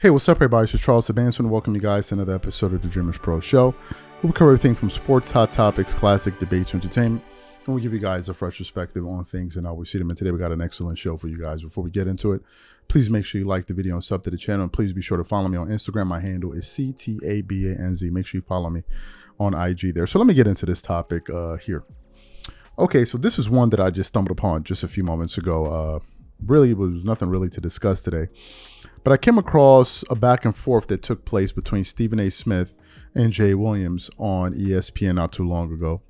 Hey, what's up, everybody? This is Charles Sabanson, and welcome you guys to another episode of the Dreamers Pro Show. We cover everything from sports, hot topics, classic debates, to entertainment, and we give you guys a fresh perspective on things and how we see them. And today we got an excellent show for you guys. Before we get into it, please make sure you like the video and sub to the channel, and please be sure to follow me on Instagram. My handle is CTABANZ. Make sure you follow me on IG there. So let me get into this topic here. Okay, so this is one that I just stumbled upon just a few moments ago. Really, it was nothing really to discuss today. But I came across a back and forth that took place between Stephen A. Smith and Jay Williams on ESPN not too long ago.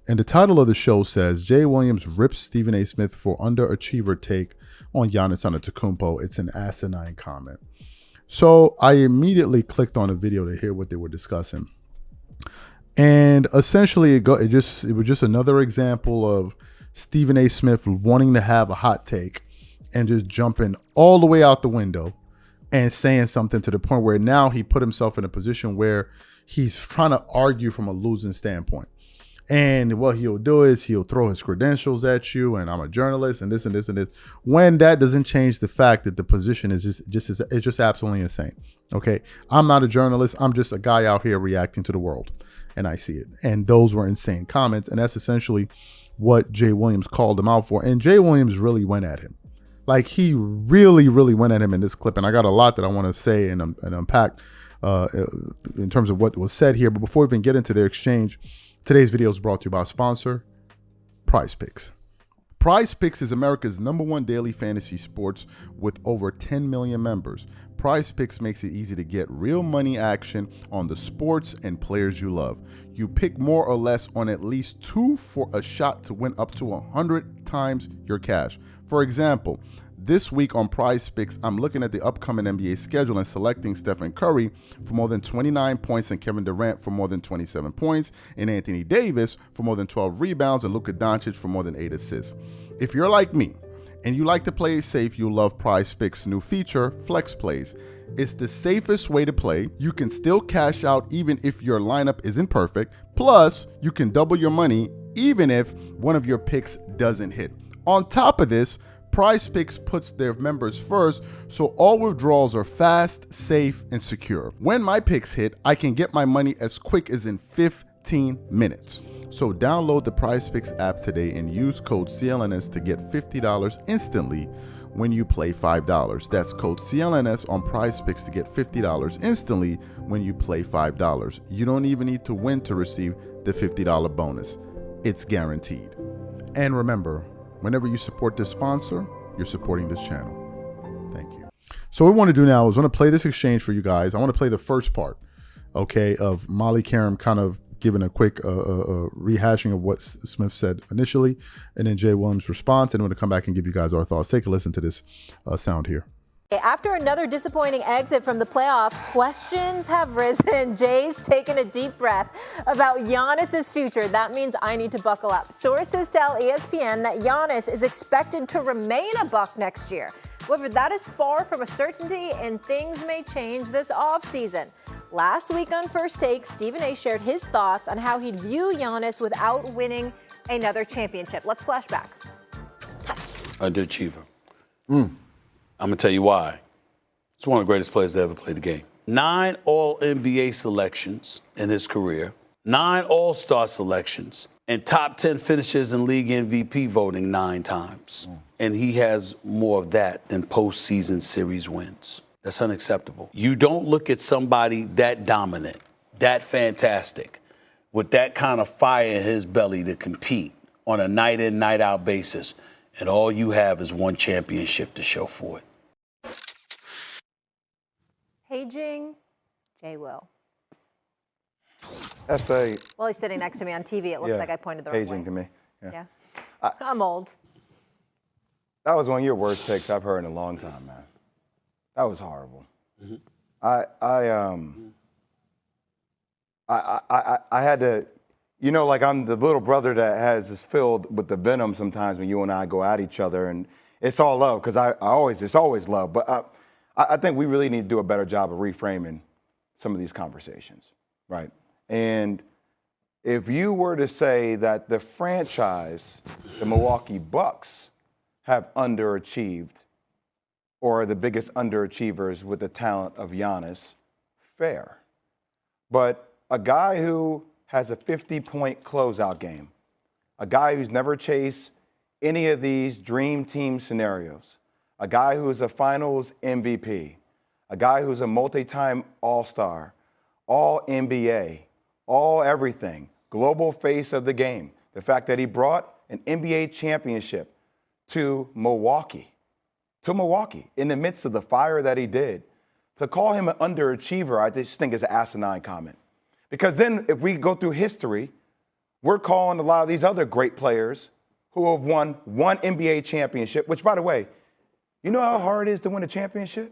And the title of the show says, Jay Williams rips Stephen A. Smith for underachiever take on Giannis Antetokounmpo. It's an asinine comment. So I immediately clicked on a video to hear what they were discussing. And essentially, it was just another example of Stephen A. Smith wanting to have a hot take and just jumping all the way out the window and saying something to the point where now he put himself in a position where he's trying to argue from a losing standpoint. And what he'll do is he'll throw his credentials at you, and I'm a journalist, and this and this and this. When that doesn't change the fact that the position is just absolutely insane. Okay, I'm not a journalist. I'm just a guy out here reacting to the world, and I see it. And those were insane comments, and that's essentially what Jay Williams called him out for. And Jay Williams really went at him. Like, he really, really went at him in this clip. And I got a lot that I want to say and unpack in terms of what was said here. But before we even get into their exchange, today's video is brought to you by our sponsor, PrizePicks. PrizePicks is America's #1 daily fantasy sports with over 10 million members. PrizePicks makes it easy to get real money action on the sports and players you love. You pick more or less on at least 2 for a shot to win up to 100 times your cash. For example, this week on PrizePicks, I'm looking at the upcoming NBA schedule and selecting Stephen Curry for more than 29 points and Kevin Durant for more than 27 points and Anthony Davis for more than 12 rebounds and Luka Doncic for more than 8 assists. If you're like me and you like to play it safe, you'll love PrizePicks' new feature, Flex Plays. It's the safest way to play. You can still cash out even if your lineup isn't perfect. Plus, you can double your money even if one of your picks doesn't hit. On top of this, PrizePicks puts their members first, so all withdrawals are fast, safe, and secure. When my picks hit, I can get my money as quick as in 15 minutes. So download the PrizePicks app today and use code CLNS to get $50 instantly when you play $5. That's code CLNS on PrizePicks to get $50 instantly when you play $5. You don't even need to win to receive the $50 bonus. It's guaranteed. And remember, whenever you support this sponsor, you're supporting this channel. Thank you. So what we want to do now is I want to play this exchange for you guys. I want to play the first part, okay, of Molly Karam kind of giving a quick rehashing of what Smith said initially, and then Jay Williams' response, and I'm going to come back and give you guys our thoughts. Take a listen to this sound here. After another disappointing exit from the playoffs, questions have risen. Jay's taken a deep breath about Giannis's future. That means I need to buckle up. Sources tell ESPN that Giannis is expected to remain a Buck next year. However, that is far from a certainty, and things may change this offseason. Last week on First Take, Stephen A. shared his thoughts on how he'd view Giannis without winning another championship. Let's flash back. Underachiever. I'm going to tell you why. It's one of the greatest players to ever play the game. 9 All-NBA selections in his career, 9 All-Star selections, and top 10 finishes in league MVP voting 9 times. And he has more of that than postseason series wins. That's unacceptable. You don't look at somebody that dominant, that fantastic, with that kind of fire in his belly to compete on a night-in, night-out basis, and all you have is one championship to show for it. Paging Jay Will. That's a... Well, he's sitting next to me on TV. It looks like I pointed the wrong way. Paging to me. Yeah. I'm old. That was one of your worst picks I've heard in a long time, man. That was horrible. I had to, you know, like I'm the little brother that has is filled with the venom sometimes when you and I go at each other, and it's all love because it's always love. But I think we really need to do a better job of reframing some of these conversations, right? And if you were to say that the franchise, the Milwaukee Bucks, have underachieved or the biggest underachievers with the talent of Giannis? Fair. But a guy who has a 50-point closeout game, a guy who's never chased any of these dream team scenarios, a guy who is a finals MVP, a guy who's a multi-time all-star, all NBA, all everything, global face of the game. The fact that he brought an NBA championship to Milwaukee in the midst of the fire that he did. To call him an underachiever, I just think is an asinine comment. Because then if we go through history, we're calling a lot of these other great players who have won one NBA championship, which, by the way, you know how hard it is to win a championship?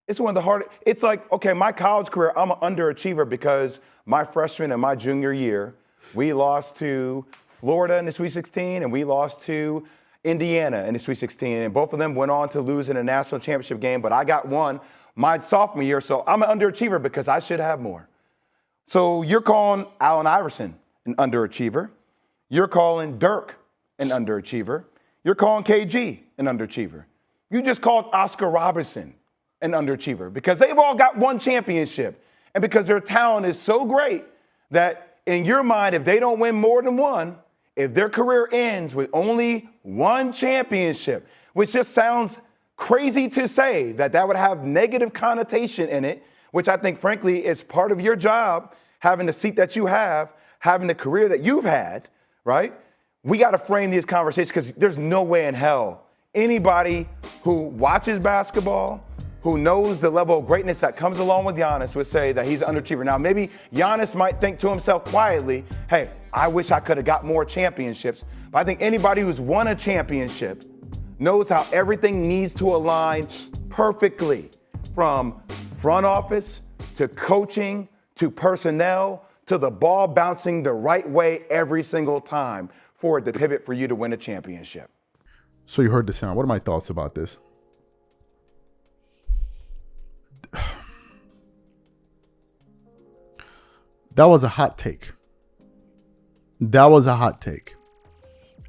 It's one of the hardest. It's like, okay, my college career, I'm an underachiever because my freshman and my junior year, we lost to Florida in the Sweet 16 and we lost to Indiana in the Sweet 16. And both of them went on to lose in a national championship game, but I got one my sophomore year, so I'm an underachiever because I should have more. So you're calling Allen Iverson an underachiever. You're calling Dirk an underachiever. You're calling KG an underachiever. You just called Oscar Robertson an underachiever because they've all got one championship and because their talent is so great that in your mind, if they don't win more than one, if their career ends with only one championship, which just sounds crazy to say that would have negative connotation in it, which I think, frankly, is part of your job, having the seat that you have, having the career that you've had, right? We got to frame these conversations because there's no way in hell anybody who watches basketball, who knows the level of greatness that comes along with Giannis would say that he's an underachiever. Now, maybe Giannis might think to himself quietly, hey, I wish I could have got more championships. But I think anybody who's won a championship knows how everything needs to align perfectly, from front office to coaching to personnel to the ball bouncing the right way every single time for it to pivot for you to win a championship. So you heard the sound. What are my thoughts about this? That was a hot take.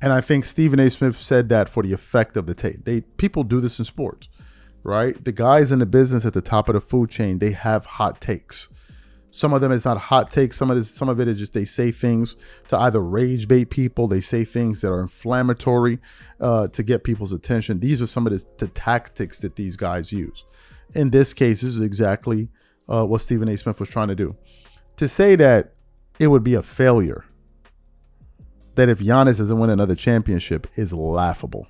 And I think Stephen A. Smith said that for the effect of the take. People do this in sports, right? The guys in the business at the top of the food chain, they have hot takes. Some of them is not hot takes. Some of it is just they say things to either rage bait people. They say things that are inflammatory to get people's attention. These are some of the tactics that these guys use. In this case, this is exactly what Stephen A. Smith was trying to do. To say that it would be a failure, that if Giannis doesn't win another championship, is laughable.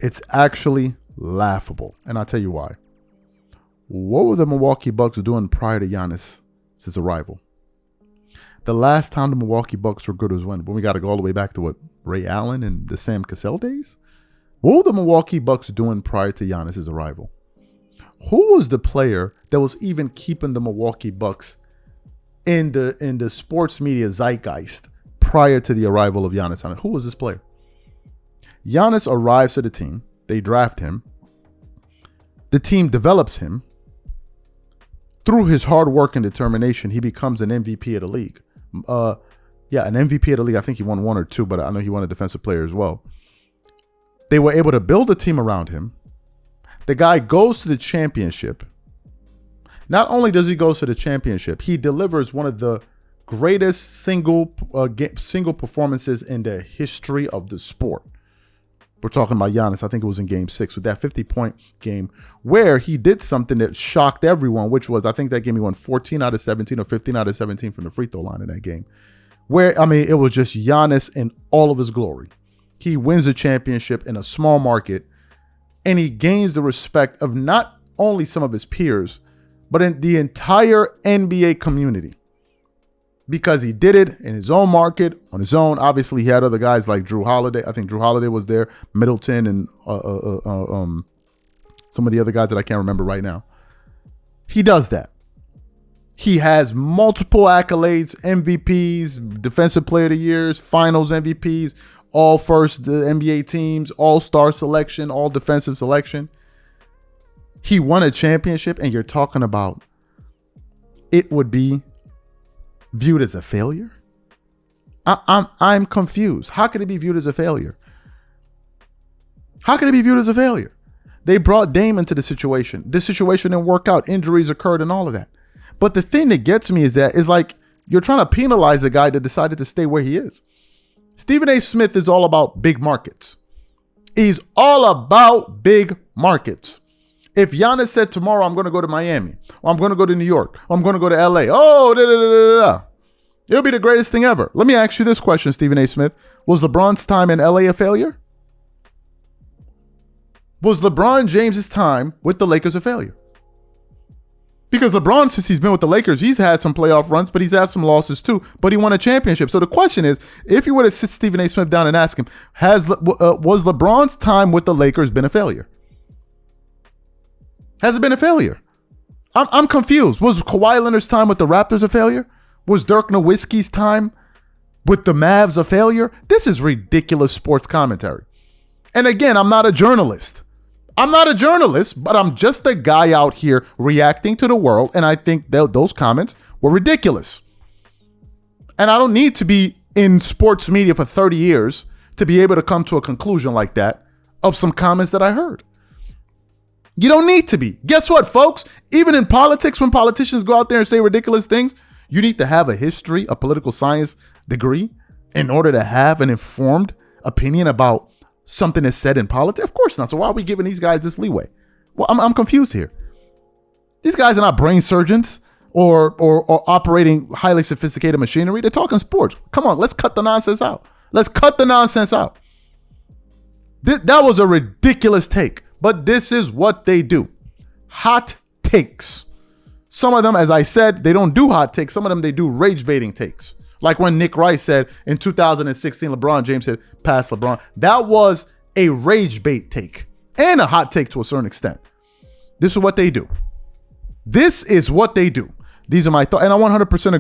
It's actually laughable. And I'll tell you why. What were the Milwaukee Bucks doing prior to Giannis' arrival? The last time the Milwaukee Bucks were good was when we got to go all the way back to what, Ray Allen and the Sam Cassell days? What were the Milwaukee Bucks doing prior to Giannis' arrival? Who was the player that was even keeping the Milwaukee Bucks in the sports media zeitgeist prior to the arrival of Giannis? Who was this player? Giannis arrives to the team. They draft him. The team develops him. Through his hard work and determination, he becomes an MVP of the league. An MVP of the league. I think he won one or two, but I know he won a defensive player as well. They were able to build a team around him. The guy goes to the championship. Not only does he go to the championship, he delivers one of the greatest single performances in the history of the sport. We're talking about Giannis. I think it was in Game 6 with that 50-point game where he did something that shocked everyone, which was, I think that game he won 14 out of 17 or 15 out of 17 from the free throw line in that game. It was just Giannis in all of his glory. He wins a championship in a small market, and he gains the respect of not only some of his peers, but in the entire NBA community. Because he did it in his own market, on his own. Obviously, he had other guys like Drew Holiday. I think Drew Holiday was there, Middleton, and some of the other guys that I can't remember right now. He does that. He has multiple accolades, MVPs, Defensive Player of the Year, Finals MVPs, all first the NBA teams, all-star selection, all defensive selection. He won a championship, and you're talking about it would be viewed as a failure? I'm confused. How could it be viewed as a failure? How could it be viewed as a failure? They brought Dame into the situation. This situation didn't work out. Injuries occurred and all of that. But the thing that gets me is like you're trying to penalize a guy that decided to stay where he is. Stephen A. Smith is all about big markets. He's all about big markets. If Giannis said tomorrow, I'm going to go to Miami, or I'm going to go to New York, or I'm going to go to LA, it'll be the greatest thing ever. Let me ask you this question, Stephen A. Smith. Was LeBron's time in LA a failure? Was LeBron James's time with the Lakers a failure? Because LeBron, since he's been with the Lakers, he's had some playoff runs, but he's had some losses too. But he won a championship. So the question is, if you were to sit Stephen A. Smith down and ask him, was LeBron's time with the Lakers been a failure? Has it been a failure? I'm confused. Was Kawhi Leonard's time with the Raptors a failure? Was Dirk Nowitzki's time with the Mavs a failure? This is ridiculous sports commentary. And again, I'm not a journalist. But I'm just a guy out here reacting to the world, and I think those comments were ridiculous. And I don't need to be in sports media for 30 years to be able to come to a conclusion like that of some comments that I heard. You don't need to be. Guess what, folks? Even in politics, when politicians go out there and say ridiculous things, you need to have a history, a political science degree in order to have an informed opinion about something that's said in politics? Of course not. So why are we giving these guys this leeway? Well, I'm confused here. These guys are not brain surgeons or operating highly sophisticated machinery. They're talking sports. Come on, let's cut the nonsense out. That was a ridiculous take, but this is what they do. Hot takes. Some of them, as I said, they don't do hot takes. Some of them, they do rage baiting takes. Like when Nick Rice said in 2016, LeBron James said, pass LeBron. That was a rage bait take and a hot take to a certain extent. This is what they do. These are my thoughts. And I 100%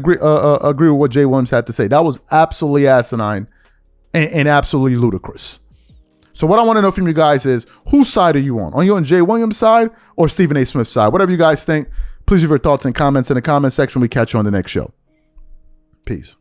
agree with what Jay Williams had to say. That was absolutely asinine and absolutely ludicrous. So what I want to know from you guys is, whose side are you on? Are you on Jay Williams' side or Stephen A. Smith's side? Whatever you guys think, please leave your thoughts and comments in the comment section. We catch you on the next show. Peace.